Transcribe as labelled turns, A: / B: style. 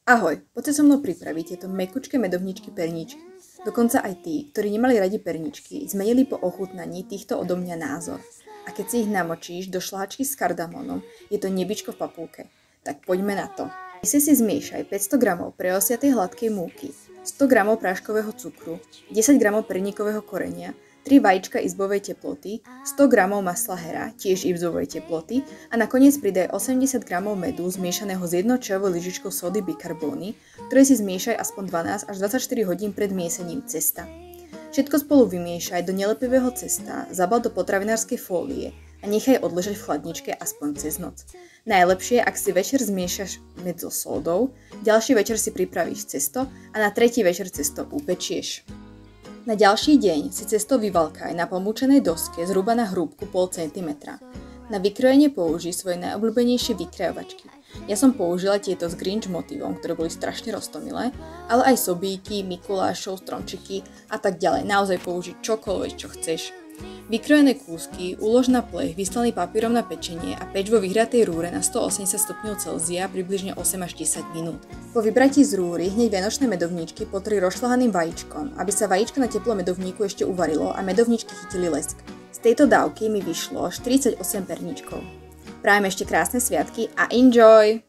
A: Ahoj, poďte so mnou pripraviť tieto mekučké medovničky perničky. Dokonca aj tí, ktorí nemali radi perničky, zmenili po ochutnaní týchto odo mňa názor. A keď si ich namočíš do šláčky s kardamónom, je to nebičko v papulke. Tak poďme na to. Si zmiešaj 500 g preosiatej hladkej múky, 100 g práškového cukru, 10 g perníkového korenia, 3 vajíčka izbovej teploty, 100 g masla hera, tiež izbovej teploty a nakoniec pridaj 80 g medu zmiešaného s 1 čajovou lyžičkou sódy bikarbóny, ktoré si zmiešaj aspoň 12 až 24 hodín pred miesením cesta. Všetko spolu vymiešaj do nelepivého cesta, zabal do potravinárskej fólie a nechaj odležať v chladničke aspoň cez noc. Najlepšie, ak si večer zmiešaš med so sódou, ďalší večer si pripravíš cesto a na tretí večer cesto upečieš. Na ďalší deň si cesto vyvalkaj na pomúčenej doske zhruba na hrúbku 0,5 cm. Na vykrojenie použij svoje najobľúbenejšie vykrojovačky. Ja som použila tieto s Grinch motivom, ktoré boli strašne roztomilé, ale aj sobíky, Mikulášov, stromčiky a tak ďalej. Naozaj použij čokoľvek, čo chceš. Vykrojené kúsky ulož na plech vyslaný papierom na pečenie a peč vo vyhriatej rúre na 180 stupňov Celzia približne 8 až 10 minút. Po vybratí z rúry hneď vianočné medovníčky potri rozšľahaným vajíčkom, aby sa vajíčko na teplom medovníku ešte uvarilo a medovníčky chytili lesk. Z tejto dávky mi vyšlo 48 perníčkov. Prajem ešte krásne sviatky a enjoy!